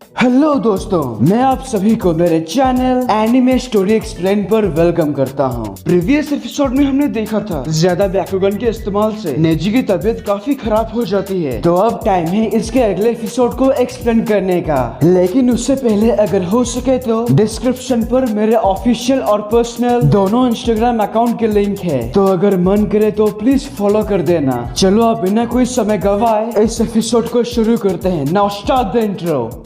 Hello दोस्तों, मैं आप सभी को मेरे चैनल एनिमे स्टोरी एक्सप्लेन पर वेलकम करता हूं। प्रीवियस एपिसोड में हमने देखा था ज्यादा बैकुगन के इस्तेमाल से नेजी की तबीयत काफी खराब हो जाती है, तो अब टाइम है इसके अगले एपिसोड को एक्सप्लेन करने का। लेकिन उससे पहले अगर हो सके तो डिस्क्रिप्शन पर मेरे ऑफिशियल और पर्सनल दोनों इंस्टाग्राम अकाउंट के लिंक है, तो अगर मन करे तो प्लीज फॉलो कर देना। चलो अब बिना कोई समय गवाए इस एपिसोड को शुरू करते हैं। Now start the intro.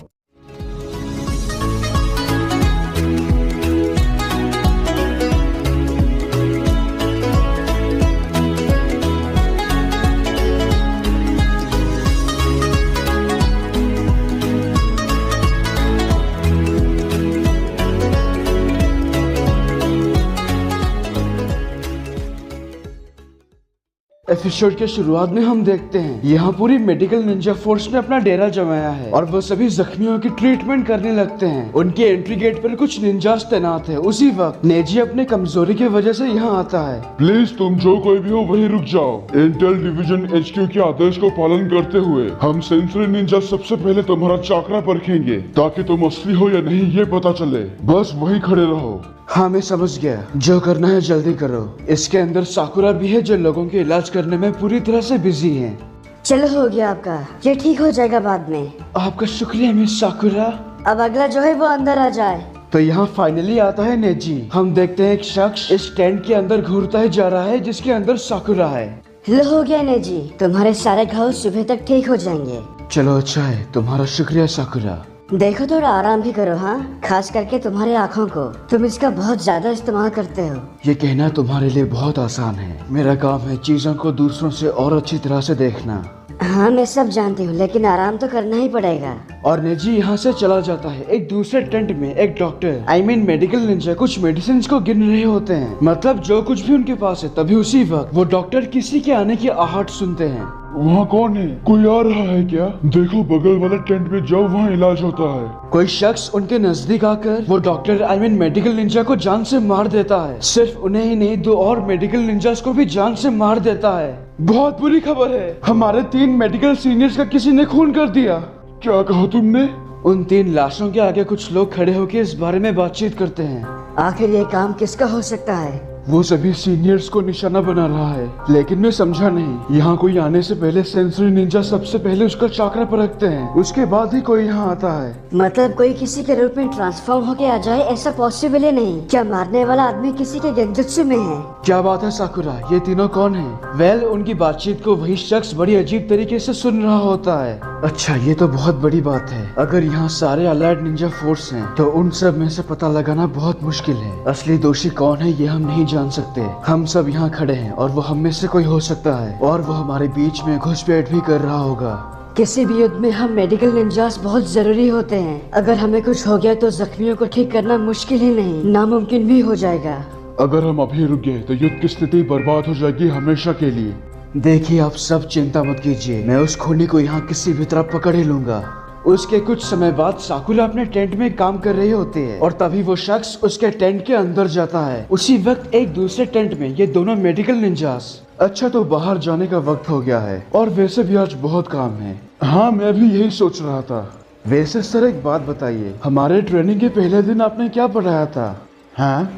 Episode के शुरुआत में हम देखते हैं यहाँ पूरी मेडिकल निंजा फोर्स ने अपना डेरा जमाया है और वो सभी जख्मियों की ट्रीटमेंट करने लगते हैं। उनके एंट्री गेट पर कुछ निंजास तैनात है। उसी वक्त नेजी अपने कमजोरी की वजह से यहाँ आता है। प्लीज तुम जो कोई भी हो वहीं रुक जाओ। इंटेल डिवीजन HQ के आदेश को पालन करते हुए हम सेंसरी निंजा सबसे पहले तुम्हारा चाकरा परखेंगे ताकि तुम असली हो या नहीं ये पता चले। बस वहीं खड़े रहो। हाँ मैं समझ गया, जो करना है जल्दी करो। इसके अंदर साकुरा भी है जो लोगों के इलाज करने में पूरी तरह से बिजी है। चलो हो गया आपका, ये ठीक हो जाएगा बाद में। आपका शुक्रिया मिस साकुरा। अब अगला जो है वो अंदर आ जाए। तो यहाँ फाइनली आता है नेजी। हम देखते हैं एक शख्स इस टेंट के अंदर घूरता ही जा रहा है जिसके अंदर साकुरा है। लो हो गया नेजी, तुम्हारे सारे घाव सुबह तक ठीक हो जाएंगे। चलो अच्छा है, तुम्हारा शुक्रिया साकुरा। देखो थोड़ा आराम भी करो। हाँ, खास करके तुम्हारी आँखों को, तुम इसका बहुत ज्यादा इस्तेमाल करते हो। ये कहना तुम्हारे लिए बहुत आसान है। मेरा काम है चीजों को दूसरों से और अच्छी तरह से देखना। हाँ मैं सब जानती हूँ, लेकिन आराम तो करना ही पड़ेगा। और नेजी यहाँ से चला जाता है। एक दूसरे टेंट में एक डॉक्टर मेडिकल निंजा कुछ मेडिसिन को गिन रहे होते हैं, मतलब जो कुछ भी उनके पास है। तभी उसी वक्त वो डॉक्टर किसी के आने की आहट सुनते हैं। वहाँ कौन है? कोई आ रहा है क्या? देखो बगल वाले टेंट में जाओ, वहाँ इलाज होता है। कोई शख्स उनके नजदीक आकर वो डॉक्टर मेडिकल निंजा को जान से मार देता है। सिर्फ उन्हें ही नहीं, दो और मेडिकल निंजास को भी जान से मार देता है। बहुत बुरी खबर है, हमारे 3 मेडिकल सीनियर्स का किसी ने खून कर दिया। क्या कहा तुमने? उन 3 लाशों के आगे कुछ लोग खड़े होकर इस बारे में बातचीत करते हैं। आखिर ये काम किसका हो सकता है? वो सभी सीनियर्स को निशाना बना रहा है, लेकिन मैं समझा नहीं। यहाँ कोई आने से पहले सेंसरी निंजा सबसे पहले उसका चाकरा परखते हैं, उसके बाद ही कोई यहाँ आता है। मतलब कोई किसी के रूप में ट्रांसफॉर्म होके आ जाए, ऐसा पॉसिबल ही नहीं। क्या मारने वाला आदमी किसी के गेंजुत्सु में है? क्या बात है साकुरा, ये तीनों कौन हैं? वेल, उनकी बातचीत को वही शख्स बड़ी अजीब तरीके से सुन रहा होता है। अच्छा, ये तो बहुत बड़ी बात है। अगर यहाँ सारे अलाइड निंजा फोर्स हैं, तो उन सब में से पता लगाना बहुत मुश्किल है। असली दोषी कौन है ये हम नहीं जान सकते। हम सब यहाँ खड़े हैं और वो हम में से कोई हो सकता है, और वो हमारे बीच में घुसपैठ भी कर रहा होगा। किसी भी युद्ध में हम मेडिकल निंजास बहुत जरूरी होते हैं। अगर हमें कुछ हो गया तो जख्मियों को ठीक करना मुश्किल ही नहीं, नामुमकिन भी हो जाएगा। अगर हम अभी रुक गए तो युद्ध की स्थिति बर्बाद हो जाएगी हमेशा के लिए। देखिए, आप सब चिंता मत कीजिए, मैं उस खूनी को यहाँ किसी भी तरह पकड़ ही लूंगा। उसके कुछ समय बाद साकुरा अपने टेंट में काम कर रही होती है और तभी वो शख्स उसके टेंट के अंदर जाता है। उसी वक्त एक दूसरे टेंट में ये दोनों मेडिकल निंजास। अच्छा, तो बाहर जाने का वक्त हो गया है और वैसे भी आज बहुत काम है। हाँ मैं भी यही सोच रहा था। वैसे सर एक बात बताइए, हमारे ट्रेनिंग के पहले दिन आपने क्या पढ़ाया था? हाँ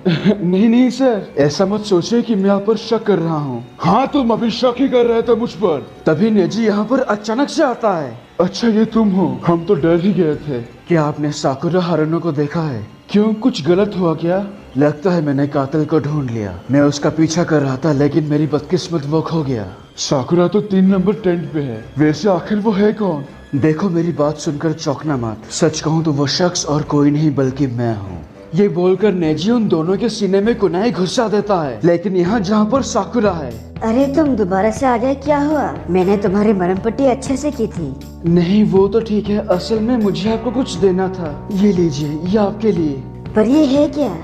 नहीं सर, ऐसा मत सोचिए कि मैं आप पर शक कर रहा हूँ। हाँ तुम अभी शक ही कर रहे थे मुझ पर। तभी नेजी यहाँ पर अचानक से आता है। अच्छा ये तुम हो, हम तो डर ही गए थे। क्या आपने साकुरा हारुनो को देखा है? क्यों, कुछ गलत हुआ क्या? लगता है मैंने कातिल को ढूंढ लिया। मैं उसका पीछा कर रहा था, लेकिन मेरी बदकिस्मत वो खो गया। साकुरा तो 3 नंबर टेंट पे है। वैसे आखिर वो है कौन? देखो, मेरी बात सुनकर चौंकना मत। सच कहूँ तो वो शख्स और कोई नहीं बल्कि मैं हूँ। ये बोलकर नेजी उन दोनों के सीने में कुनाई घुसा देता है, लेकिन यहाँ जहाँ पर साकुरा है। अरे तुम दोबारा से आ गए, क्या हुआ? मैंने तुम्हारी मरहम पट्टी अच्छे से की थी। नहीं वो तो ठीक है, असल में मुझे आपको कुछ देना था। ये लीजिए, ये आपके लिए। पर ये है क्या?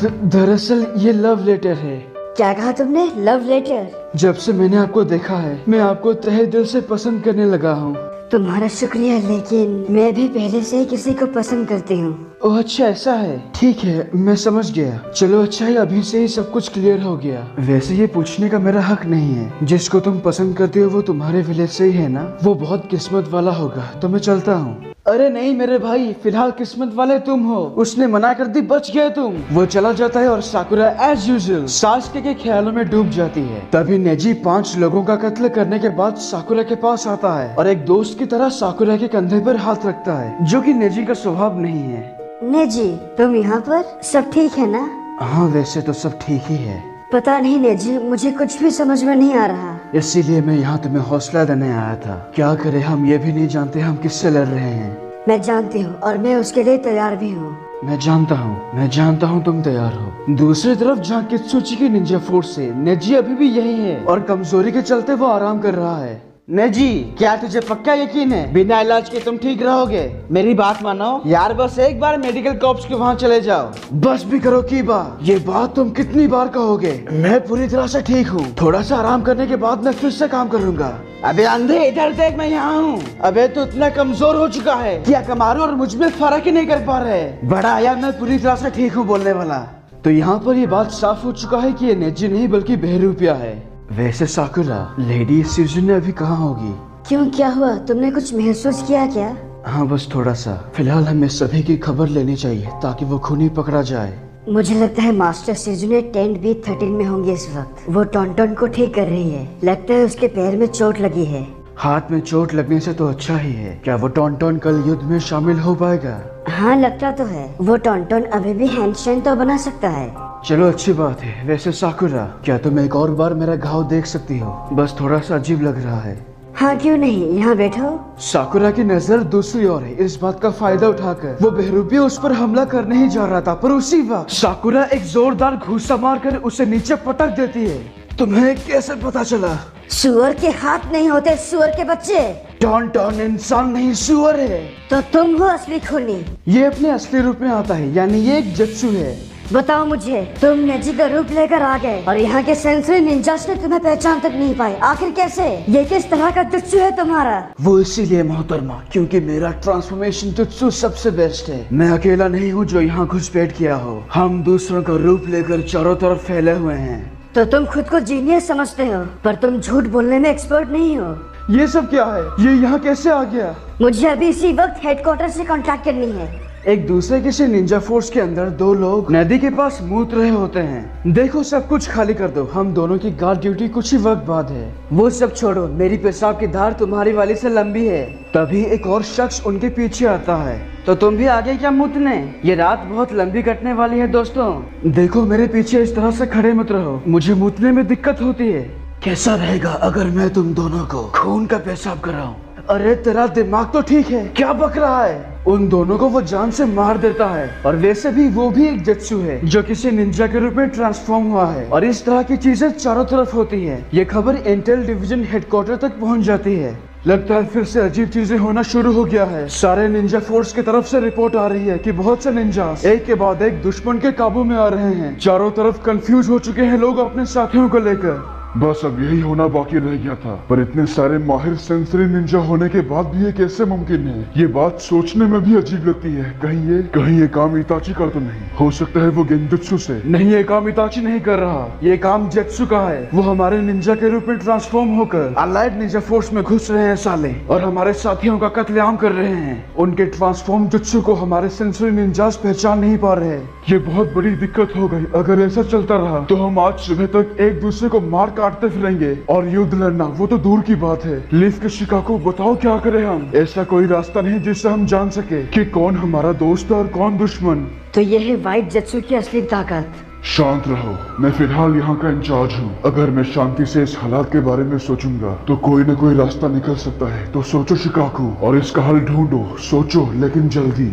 दरअसल ये लव लेटर है। क्या कहा तुमने? Love letter? जब से मैंने आपको देखा है, मैं आपको तहे दिल से पसंद करने लगा हूँ। तुम्हारा शुक्रिया, लेकिन मैं भी पहले से ही किसी को पसंद करती हूँ। ओह अच्छा ऐसा है, ठीक है मैं समझ गया। चलो अच्छा है, अभी से ही सब कुछ क्लियर हो गया। वैसे ये पूछने का मेरा हक नहीं है, जिसको तुम पसंद करते हो वो तुम्हारे विलेज से ही है ना? वो बहुत किस्मत वाला होगा, तो मैं चलता हूँ। अरे नहीं मेरे भाई, फिलहाल किस्मत वाले तुम हो। उसने मना कर दी, बच गए तुम। वो चला जाता है और साकुरा एज यूजुअल सास्के के ख्यालों में डूब जाती है। तभी नेजी 5 लोगों का कत्ल करने के बाद साकुरा के पास आता है और एक दोस्त की तरह साकुरा के कंधे पर हाथ रखता है, जो कि नेजी का स्वभाव नहीं है। नेजी तुम यहाँ पर? सब ठीक है ना? हाँ वैसे तो सब ठीक ही है। पता नहीं नेजी, मुझे कुछ भी समझ में नहीं आ रहा। इसीलिए मैं यहाँ तुम्हें हौसला देने आया था। क्या करे, हम ये भी नहीं जानते हम किससे लड़ रहे हैं। मैं जानती हूँ और मैं उसके लिए तैयार भी हूँ। मैं जानता हूँ तुम तैयार हो। दूसरी तरफ जहाँ कित्सुची की निंजा फोर्स से नेजी अभी भी यही है और कमजोरी के चलते वो आराम कर रहा है। नेजी क्या तुझे पक्का यकीन है बिना इलाज के तुम ठीक रहोगे? मेरी बात मानो यार, बस एक बार मेडिकल कॉर्प्स के वहाँ चले जाओ। बस भी करो कीबा, ये बात तुम कितनी बार कहोगे? मैं पूरी तरह से ठीक हूँ, थोड़ा सा आराम करने के बाद मैं फिर से काम करूँगा। अबे अंधे इधर देख, मैं यहाँ हूँ। अबे तो इतना कमजोर हो चुका है क्या कमारो और मुझ में फर्क ही नहीं कर पा रहे। बड़ा आया मैं पूरी तरह से ठीक हूँ बोलने वाला। तो यहाँ पर ये बात साफ हो चुका है कि ये नेजी नहीं बल्कि बहरूपिया है। वैसे साकुरा, लेडी सीजन अभी कहाँ होगी? क्यों, क्या हुआ? तुमने कुछ महसूस किया क्या? हाँ बस थोड़ा सा। फिलहाल हमें सभी की खबर लेनी चाहिए ताकि वो खूनी पकड़ा जाए। मुझे लगता है मास्टर सिजुने टेंट B13 में होंगे इस वक्त। वो टॉन्टन को ठीक कर रही है। लगता है उसके पैर में चोट लगी है। हाथ में चोट लगने से तो अच्छा ही है। क्या वो टॉन्टन कल युद्ध में शामिल हो पाएगा? हाँ लगता तो है। वो टॉन्टन अभी भी हैंडस्टैंड तो बना सकता है। चलो अच्छी बात है। वैसे साकुरा, क्या तुम एक और बार मेरा घाव देख सकती हो? बस थोड़ा सा अजीब लग रहा है। हाँ क्यों नहीं, यहाँ बैठो। साकुरा की नजर दूसरी ओर है। इस बात का फायदा उठाकर वो बहरूपिया उस पर हमला करने ही जा रहा था, पर उसी वक्त साकुरा एक जोरदार घूसा मारकर उसे नीचे पटक देती है। तुम्हें कैसे पता चला? सुअर के हाथ नहीं होते, सुअर के बच्चे। टॉन्टन इंसान नहीं सुअर है। तो तुम हो असली खूनी। ये अपने असली रूप में आता है, यानी ये एक जत्सु है। बताओ मुझे, तुम नेजी का रूप लेकर आ गए और यहाँ के सेंसरी निंजास ने तुम्हें पहचान तक नहीं पाए। आखिर कैसे? ये किस तरह का जुत्सु है तुम्हारा? वो इसीलिए मोहतरमा, क्योंकि मेरा ट्रांसफॉर्मेशन जुत्सु सबसे बेस्ट है। मैं अकेला नहीं हूँ जो यहाँ घुसपैठ किया हो। हम दूसरों का रूप लेकर चारों तरफ फैले हुए हैं। तो तुम खुद को जीनियस समझते हो, पर तुम झूठ बोलने में एक्सपर्ट नहीं हो। ये सब क्या है? ये यहाँ कैसे आ गया? मुझे अभी इसी वक्त हेडक्वार्टर से कांटेक्ट करनी है। एक दूसरे किसी निंजा फोर्स के अंदर 2 लोग नदी के पास मूत रहे होते हैं। देखो सब कुछ खाली कर दो, हम दोनों की गार्ड ड्यूटी कुछ ही वक्त बाद है। वो सब छोड़ो, मेरी पेशाब की धार तुम्हारी वाली से लंबी है। तभी एक और शख्स उनके पीछे आता है। तो तुम भी आगे क्या मूतने? ये रात बहुत लंबी कटने वाली है दोस्तों। देखो मेरे पीछे इस तरह से खड़े मत रहो, मुझे मूतने में दिक्कत होती है। कैसा रहेगा अगर मैं तुम दोनों को खून का पेशाब कराऊं? अरे तेरा दिमाग तो ठीक है, क्या बक रहा है? उन दोनों को वो जान से मार देता है। और वैसे भी वो भी एक जत्सु है जो किसी निंजा के रूप में ट्रांसफॉर्म हुआ है। और इस तरह की चीजें चारों तरफ होती है। ये खबर इंटेल डिवीजन हेडक्वार्टर तक पहुंच जाती है। लगता है फिर से अजीब चीजें होना शुरू हो गया है। सारे निंजा फोर्स की तरफ से रिपोर्ट आ रही है कि बहुत से निंजास एक के बाद एक दुश्मन के काबू में आ रहे हैं। चारों तरफ कंफ्यूज हो चुके हैं लोग अपने साथियों को लेकर। बस अब यही होना बाकी रह गया था। पर इतने सारे माहिर सेंसरी निंजा होने के बाद भी ये कैसे मुमकिन है? ये बात सोचने में भी अजीब लगती है। कहीं ये काम इताची का तो नहीं? हो सकता है वो गेंजुत्सु से। नहीं, ये काम इताची नहीं कर रहा, ये काम जेत्सु का है। वो हमारे निंजा के रूप में ट्रांसफॉर्म होकर अलाइड निंजा फोर्स में घुस रहे हैं साले, और हमारे साथियों का कत्लेआम कर रहे हैं। उनके ट्रांसफॉर्म जुत्सु को हमारे सेंसरी निंजास पहचान नहीं पा रहे। ये बहुत बड़ी दिक्कत हो गई। अगर ऐसा चलता रहा तो हम आज सुबह तक एक दूसरे को मार काटते फिरेंगे, और युद्ध लड़ना वो तो दूर की बात है। लीफ के शिकाको बताओ क्या करें हम? ऐसा कोई रास्ता नहीं जिससे हम जान सके कि कौन हमारा दोस्त और कौन दुश्मन। तो ये है व्हाइट जत्सु की असली ताकत। शांत रहो, मैं फिलहाल यहाँ का इंचार्ज हूँ। अगर मैं शांति से इस हालात के बारे में सोचूंगा तो कोई न कोई रास्ता निकल सकता है। तो सोचो शिकाको, और इसका हल ढूंढो। सोचो लेकिन जल्दी।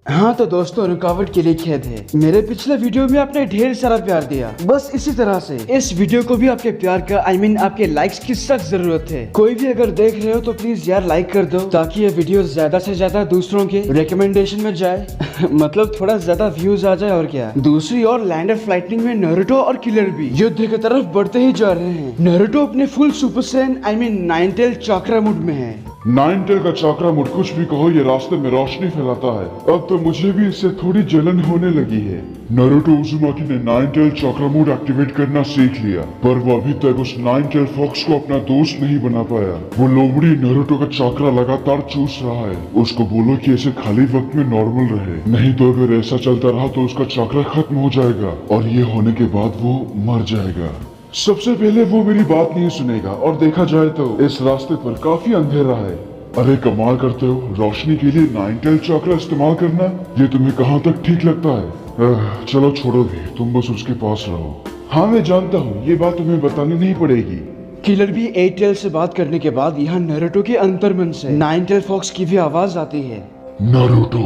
हाँ तो दोस्तों, रुकावट के लिए खेद है। मेरे पिछले वीडियो में आपने ढेर सारा प्यार दिया। बस इसी तरह से इस वीडियो को भी आपके प्यार का आपके लाइक्स की सख्त जरूरत है। कोई भी अगर देख रहे हो तो प्लीज यार लाइक कर दो, ताकि ये वीडियो ज्यादा से ज्यादा दूसरों के रिकमेंडेशन में जाए। मतलब थोड़ा ज्यादा व्यूज आ जाए और क्या। दूसरी ओर लैंड ऑफ लाइटनिंग में नारुतो और किलर भी युद्ध की तरफ बढ़ते ही जा रहे हैं। नारुतो अपने full super Saiyan 9 tail chakra mood में है। नाइन टेल का चाकरा मुझ कुछ भी कहो, ये रास्ते में रोशनी फैलाता है। अब तो मुझे भी इससे थोड़ी जलन होने लगी है। नारुतो उज़ुमाकी ने नाइन टेल चाकरा मोड एक्टिवेट करना सीख लिया, पर वो अभी तक उस नाइन टेल फॉक्स को अपना दोस्त नहीं बना पाया। वो लोमड़ी नारुतो का चाकरा लगातार चूस रहा है। उसको बोलो कि ऐसे खाली वक्त में नॉर्मल रहे, नहीं तो अगर ऐसा चलता रहा तो उसका चाकरा खत्म हो जाएगा और ये होने के बाद वो मर जाएगा। सबसे पहले वो मेरी बात नहीं सुनेगा, और देखा जाए तो इस रास्ते पर काफी अंधेरा है। अरे कमाल करते हो, रोशनी के लिए नाइन टेल चाकरा इस्तेमाल करना, ये तुम्हें कहाँ तक ठीक लगता है? चलो छोड़ो भी, तुम बस उसके पास रहो। हाँ मैं जानता हूँ, ये बात तुम्हें बतानी नहीं पड़ेगी। किलर भी 8 टेल से बात करने के बाद यहाँ नारुतो के अंतर्मन से 9 टेल फॉक्स की भी आवाज आती है। नारुतो,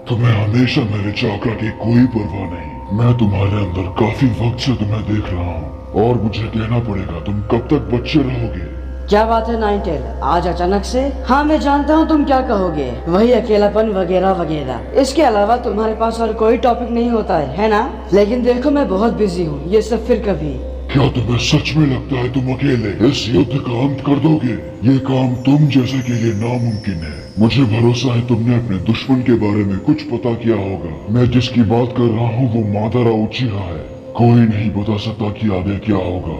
तुम्हें हमेशा मेरे चाकरा की कोई परवाह नहीं। मैं तुम्हारे अंदर काफी वक्त से तुम्हें देख रहा हूँ, और मुझे कहना पड़ेगा, तुम कब तक बच्चे रहोगे? क्या बात है 9 टेल, आज अचानक से? हाँ मैं जानता हूँ तुम क्या कहोगे, वही अकेलापन वगैरह वगैरह। इसके अलावा तुम्हारे पास और कोई टॉपिक नहीं होता है ना? लेकिन देखो मैं बहुत बिजी हूँ, ये सब फिर कभी। क्या तुम्हें सच में लगता है तुम अकेले इस युद्ध का अंत कर दोगे? ये काम तुम जैसे के लिए नामुमकिन है। मुझे भरोसा है तुमने अपने दुश्मन के बारे में कुछ पता किया होगा। मैं जिसकी बात कर रहा हूँ वो मादारा उचिहा है। कोई नहीं बता सकता कि आगे क्या होगा।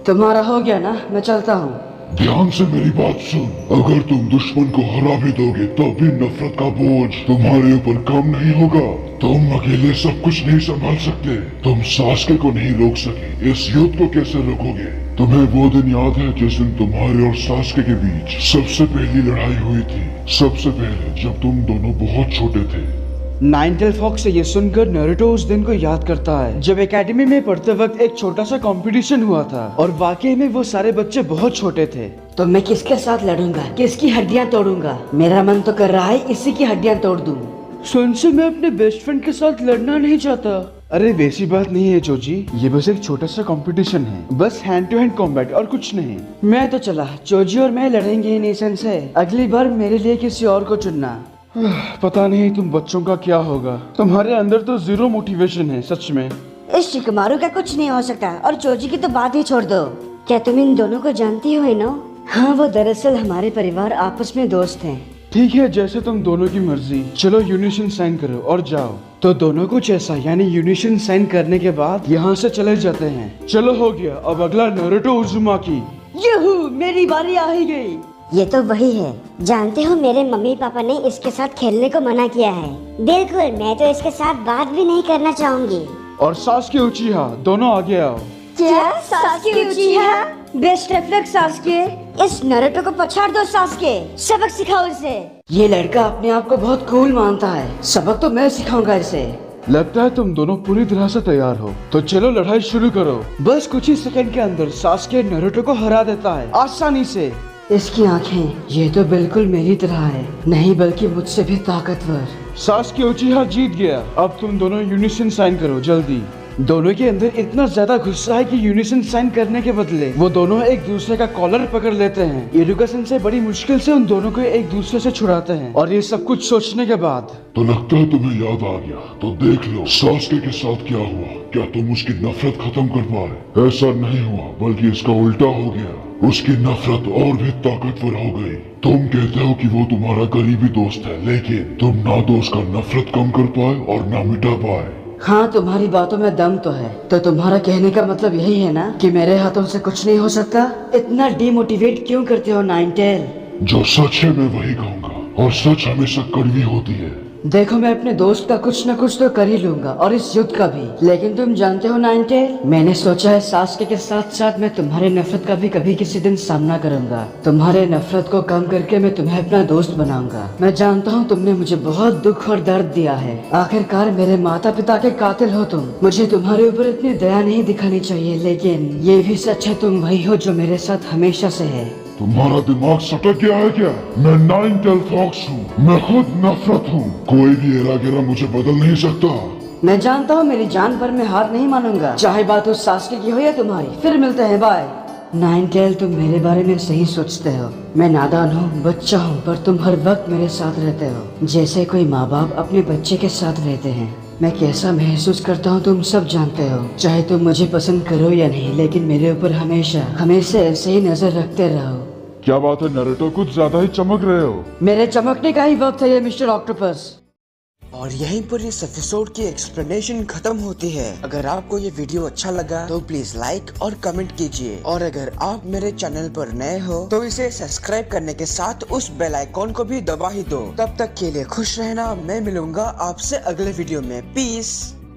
तुम्हारा हो गया ना, मैं चलता हूँ। ध्यान से मेरी बात सुन, अगर तुम दुश्मन को हरा भी दोगे तब भी नफरत का बोझ तुम्हारे ऊपर कम नहीं होगा। तुम अकेले सब कुछ नहीं संभाल सकते। तुम सास्के को नहीं रोक सके, इस युद्ध को कैसे रोकोगे? तुम्हें वो दिन याद है जिस दिन तुम्हारे और सास्के के बीच सबसे पहली लड़ाई हुई थी? सबसे पहले जब तुम दोनों बहुत छोटे थे। 9 टेल फॉक्स से ये सुनकर नारुतो उस दिन को याद करता है जब एकेडमी में पढ़ते वक्त एक छोटा सा कंपटीशन हुआ था, और वाकई में वो सारे बच्चे बहुत छोटे थे। तो मैं किसके साथ लड़ूंगा, किसकी हड्डियाँ तोड़ूंगा? मेरा मन तो कर रहा है इसी की हड्डियाँ तोड़ दूं। सुनसे मैं अपने बेस्ट फ्रेंड के साथ लड़ना नहीं चाहता। अरे वैसी बात नहीं है चोजी, ये बस एक छोटा सा कंपटीशन है, बस हैंड टू हैंड कॉम्बैट और कुछ नहीं। मैं तो चला, चोजी और मैं लड़ेंगे ही नेशन से। अगली बार मेरे लिए किसी और को चुनना। पता नहीं तुम बच्चों का क्या होगा, तुम्हारे अंदर तो जीरो मोटिवेशन है सच में। इस शिकमारू का कुछ नहीं हो सकता, और चोजी की तो बात ही छोड़ दो। क्या तुम इन दोनों को जानती हो इनो? हाँ वो दरअसल हमारे परिवार आपस में दोस्त हैं। ठीक है, जैसे तुम दोनों की मर्जी। चलो यूनिशन साइन करो और जाओ। तो दोनों कुछ ऐसा, यानी यूनिशन साइन करने के बाद यहाँ से चले जाते हैं। चलो हो गया, अब अगला नारुतो उज़ुमाकी। यहू, मेरी बारी आ ही गई। ये तो वही है। जानते हो मेरे मम्मी पापा ने इसके साथ खेलने को मना किया है। बिल्कुल, मैं तो इसके साथ बात भी नहीं करना चाहूंगी। और सास्के उचिहा, दोनों आगे आओ। क्या सास्के उचिहा? Best reflex Sasuke. इस नारुतो को पछाड़ दो सास्के, सबक सिखाओ इसे। ये लड़का अपने आप को बहुत कूल मानता है, सबक तो मैं सिखाऊंगा इसे। लगता है तुम दोनों पूरी तरह से तैयार हो, तो चलो लड़ाई शुरू करो। बस कुछ ही सेकंड के अंदर सास्के नारुतो को हरा देता है आसानी से। इसकी आंखें, ये तो बिल्कुल मेरी तरह है, नहीं बल्कि मुझसे भी ताकतवर। सास्के उचिहा जीत गया। अब तुम दोनों यूनिशन साइन करो जल्दी। दोनों के अंदर इतना ज्यादा गुस्सा है कि यूनिशन साइन करने के बदले वो दोनों एक दूसरे का कॉलर पकड़ लेते हैं। इरुका सेंसेई बड़ी मुश्किल से उन दोनों को एक दूसरे से छुड़ाते हैं, और ये सब कुछ सोचने के बाद तो लगता है तुम्हें याद आ गया। तो देख लो सास्के के साथ क्या हुआ। क्या तुम उसकी नफरत खत्म कर पाए? ऐसा नहीं हुआ, बल्कि इसका उल्टा हो गया। उसकी नफरत और भी ताकतवर हो गई। तुम कहते हो कि वो तुम्हारा करीबी दोस्त है, लेकिन तुम ना तो उसका नफरत कम कर पाए और ना मिटा पाए। हाँ तुम्हारी बातों में दम तो है। तो तुम्हारा कहने का मतलब यही है ना कि मेरे हाथों से कुछ नहीं हो सकता? इतना डिमोटिवेट क्यों करते हो 9 टेल? जो सच है मैं वही कहूँगा, और सच हमेशा कड़वी होती है। देखो मैं अपने दोस्त का कुछ न कुछ तो कर ही लूंगा, और इस युद्ध का भी। लेकिन तुम जानते हो 9 टेल, मैंने सोचा है सास्के के साथ साथ मैं तुम्हारे नफरत का भी कभी किसी दिन सामना करूंगा। तुम्हारे नफरत को कम करके मैं तुम्हें अपना दोस्त बनाऊंगा। मैं जानता हूँ तुमने मुझे बहुत दुख और दर्द दिया है। आखिरकार मेरे माता पिता के कातिल हो तुम। मुझे तुम्हारे ऊपर इतनी दया नहीं दिखानी चाहिए, लेकिन ये भी सच है तुम वही हो जो मेरे साथ हमेशा से है। तुम्हारा दिमाग सटक गया है क्या? मैं 9 टेल फॉक्स हूँ, मैं खुद नफरत हूँ। कोई भी एरा गिरा मुझे बदल नहीं सकता। मैं जानता हूँ मेरी जान पर मैं हार नहीं मानूंगा, चाहे बात उस सास्के की हो या तुम्हारी। फिर मिलते हैं, बाय। 9 टेल, तुम मेरे बारे में सही सोचते हो। मैं नादान हूँ, बच्चा हूँ, पर तुम हर वक्त मेरे साथ रहते हो, जैसे कोई माँ बाप अपने बच्चे के साथ रहते हैं। मैं कैसा महसूस करता हूँ तुम सब जानते हो। चाहे तुम मुझे पसंद करो या नहीं, लेकिन मेरे ऊपर हमेशा हमेशा ऐसे ही नजर रखते रहो। क्या बात है नारुतो, कुछ ज्यादा ही चमक रहे हो। मेरे चमकने का ही वक्त है ये मिस्टर ऑक्टोपस। और यहीं पर इस एपिसोड की एक्सप्लेनेशन खत्म होती है। अगर आपको ये वीडियो अच्छा लगा तो प्लीज लाइक और कमेंट कीजिए, और अगर आप मेरे चैनल पर नए हो तो इसे सब्सक्राइब करने के साथ उस बेल आइकॉन को भी दबा ही दो। तब तक के लिए खुश रहना, मैं मिलूंगा आपसे अगले वीडियो में। पीस।